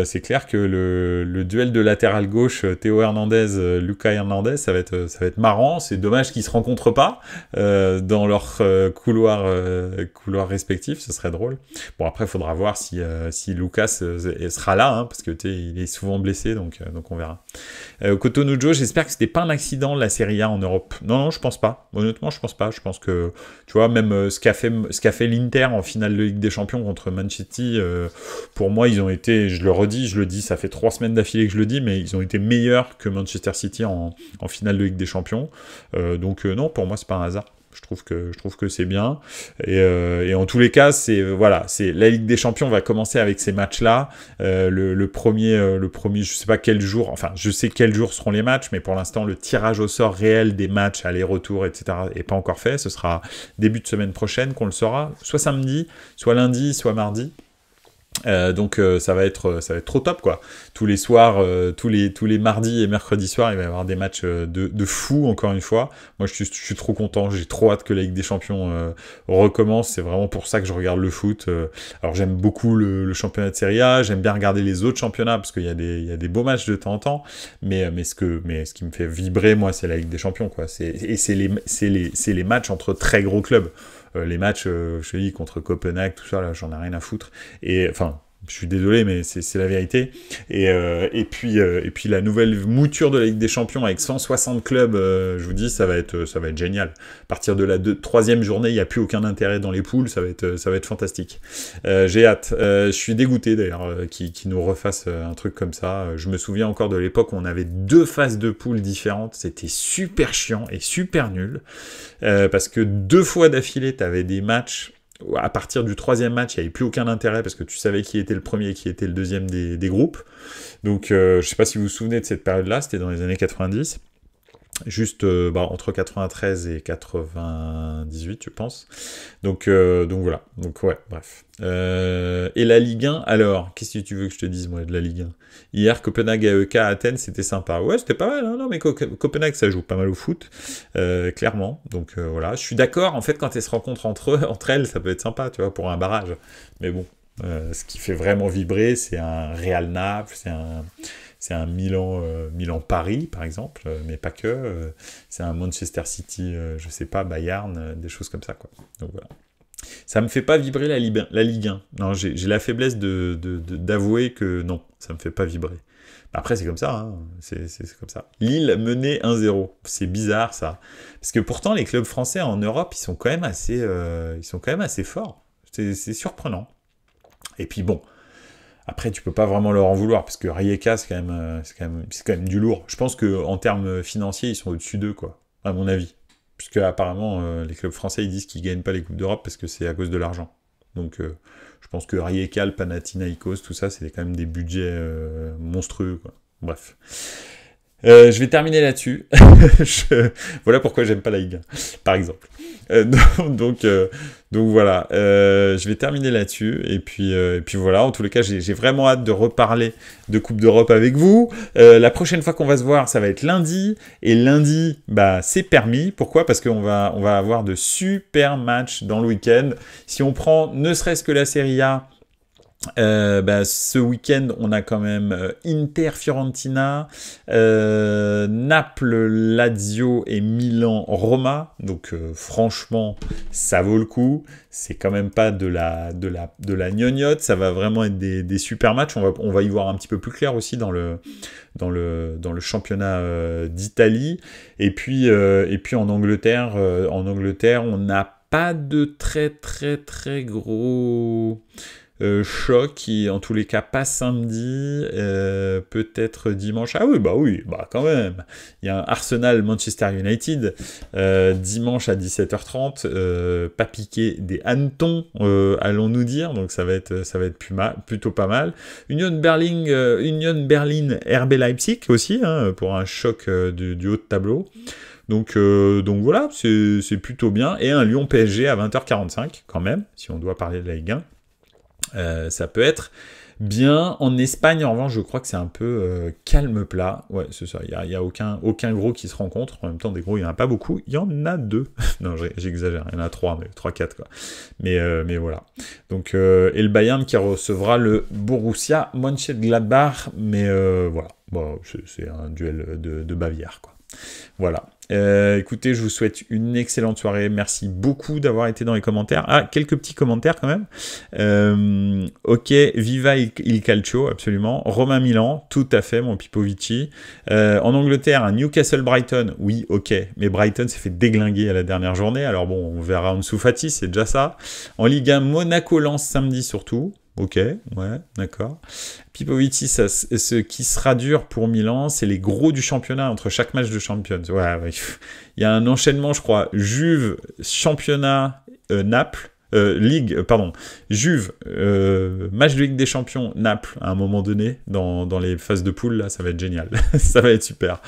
c'est clair que le duel de latéral gauche Théo Hernandez, Lucas Hernandez, ça va être marrant. C'est dommage qu'ils se rencontrent pas dans leur couloir respectif, ce serait drôle. Bon après, il faudra voir si Lucas sera là, hein, parce que il est souvent blessé, donc on verra. Cotonou Joe, j'espère que c'était pas un accident la Serie A en Europe. Non, je pense pas. Honnêtement, je pense pas. Je pense que tu vois même ce qu'a fait l'Inter en finale de Ligue des Champions contre Manchester City, pour moi, ils ont été, je le dis, ça fait 3 semaines d'affilée que je le dis, mais ils ont été meilleurs que Manchester City en finale de Ligue des Champions. Donc non, pour moi, c'est pas un hasard. Je trouve que c'est bien. Et en tous les cas, c'est la Ligue des Champions va commencer avec ces matchs-là. Le premier, je sais pas quel jour, enfin, je sais quels jours seront les matchs, mais pour l'instant, le tirage au sort réel des matchs, aller-retour, etc., est pas encore fait. Ce sera début de semaine prochaine qu'on le saura, soit samedi, soit lundi, soit mardi. Donc ça va être trop top quoi. Tous les soirs, tous les mardis et mercredis soirs, il va y avoir des matchs de fou encore une fois. Moi je suis trop content, j'ai trop hâte que la Ligue des Champions recommence. C'est vraiment pour ça que je regarde le foot. Alors j'aime beaucoup le championnat de Serie A, j'aime bien regarder les autres championnats parce qu'il y a des beaux matchs de temps en temps. Mais ce qui me fait vibrer moi, c'est la Ligue des Champions quoi. C'est les matchs entre très gros clubs. Les matchs, je te dis, contre Copenhague, tout ça, là, j'en ai rien à foutre. Et, enfin, je suis désolé, mais c'est la vérité. Et puis la nouvelle mouture de la Ligue des Champions avec 160 clubs, je vous dis, ça va être génial. À partir de la troisième journée, il n'y a plus aucun intérêt dans les poules, ça va être fantastique. J'ai hâte. Je suis dégoûté d'ailleurs qu'ils nous refassent un truc comme ça. Je me souviens encore de l'époque où on avait 2 phases de poules différentes. C'était super chiant et super nul. Parce que 2 fois d'affilée, tu avais des matchs. À partir du 3e match, il n'y avait plus aucun intérêt parce que tu savais qui était le premier et qui était le deuxième des groupes. Donc, je ne sais pas si vous vous souvenez de cette période-là, c'était dans les années 90. Juste entre 93 et 98, je pense. Donc voilà. Donc ouais, bref. Et la Ligue 1, alors, qu'est-ce que tu veux que je te dise, moi, de la Ligue 1 ? Hier, Copenhague AEK à Athènes, c'était sympa. Ouais, c'était pas mal, hein, non, mais Copenhague, ça joue pas mal au foot, clairement. Donc voilà, je suis d'accord, en fait, quand elles se rencontrent entre elles, ça peut être sympa, tu vois, pour un barrage. Mais bon, ce qui fait vraiment vibrer, c'est un Real Naples, c'est un Milan-Paris, par exemple, mais pas que. C'est un Manchester City, je sais pas, Bayern, des choses comme ça, quoi. Donc voilà. Ça me fait pas vibrer la Ligue 1. Non, j'ai la faiblesse d'avouer que non, ça me fait pas vibrer. Après, c'est comme ça, hein. C'est comme ça. Lille menait 1-0. C'est bizarre, ça. Parce que pourtant, les clubs français en Europe, ils sont quand même assez forts. C'est surprenant. Et puis bon, après, tu peux pas vraiment leur en vouloir, parce que Rijeka, c'est quand même du lourd. Je pense qu'en termes financiers, ils sont au-dessus d'eux, quoi, à mon avis. Puisque apparemment, les clubs français, ils disent qu'ils gagnent pas les Coupes d'Europe parce que c'est à cause de l'argent. Donc, je pense que Rijeka, le Panathinaikos, tout ça, c'est quand même des budgets monstrueux, quoi. Bref. Je vais terminer là-dessus. Voilà pourquoi j'aime pas la Ligue 1, par exemple. Donc voilà, je vais terminer là-dessus. Et puis voilà, en tous les cas, j'ai vraiment hâte de reparler de Coupe d'Europe avec vous. La prochaine fois qu'on va se voir, ça va être lundi. Et lundi, bah, c'est permis. Pourquoi ? Parce qu'on va avoir de super matchs dans le week-end. Si on prend ne serait-ce que la Serie A, ce week-end, on a quand même Inter Fiorentina, Naples, Lazio et Milan, Roma. Donc franchement, ça vaut le coup. C'est quand même pas de la gnognotte. Ça va vraiment être des super matchs. On va y voir un petit peu plus clair aussi dans le championnat d'Italie. Et puis en Angleterre, on n'a pas de très très très gros choc, qui en tous les cas pas samedi, peut-être dimanche. Ah oui, quand même. Il y a un Arsenal Manchester United dimanche à 17h30, pas piqué des hannetons, allons-nous dire, donc ça va être plutôt pas mal. Union Berlin RB Leipzig aussi, hein, pour un choc du haut de tableau. Donc voilà, c'est plutôt bien. Et un Lyon PSG à 20h45 quand même, si on doit parler de la Ligue 1. Ça peut être bien. En Espagne, en revanche, je crois que c'est un peu calme plat. Ouais, c'est ça. Il y a aucun gros qui se rencontre. En même temps, des gros, il n'y en a pas beaucoup. Il y en a 2. Non, j'exagère. Il y en a 3, mais 3-4, quoi. Mais voilà. Donc, et le Bayern qui recevra le Borussia Mönchengladbach. Mais voilà. Bon, c'est un duel de Bavière, quoi. Voilà. Écoutez, je vous souhaite une excellente soirée. Merci beaucoup d'avoir été dans les commentaires. Ah, quelques petits commentaires quand même. Ok, viva il calcio, absolument. Romain Milan, tout à fait, mon Pipovici. En Angleterre, un Newcastle Brighton, oui, ok. Mais Brighton s'est fait déglinguer à la dernière journée. Alors bon, on verra Ansu Fati, c'est déjà ça. En Ligue 1, Monaco-Lens samedi surtout. Ok, ouais, d'accord. Pipovici, ce qui sera dur pour Milan, c'est les gros du championnat entre chaque match de Champions. Ouais. Il y a un enchaînement, je crois. Juve, championnat, Naples. Juve, match de Ligue des Champions, Naples, à un moment donné, dans les phases de poule, là, ça va être génial. Ça va être super.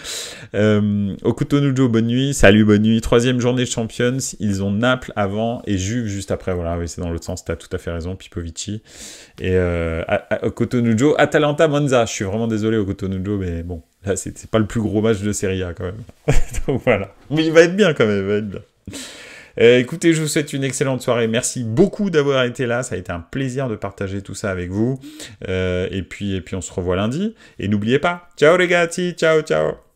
Okutonujo, bonne nuit. Salut, bonne nuit. 3e journée de Champions, ils ont Naples avant et Juve juste après. Voilà, oui, c'est dans l'autre sens, t'as tout à fait raison, Pipovici. Et Okutonujo, Atalanta, Monza. Je suis vraiment désolé, Okutonujo, mais bon, là, c'est pas le plus gros match de Serie A, quand même. Donc voilà. Mais il va être bien, quand même, il va être bien. Écoutez, je vous souhaite une excellente soirée. Merci beaucoup d'avoir été là. Ça a été un plaisir de partager tout ça avec vous. Et puis on se revoit lundi. Et n'oubliez pas, ciao les gars, ciao, ciao.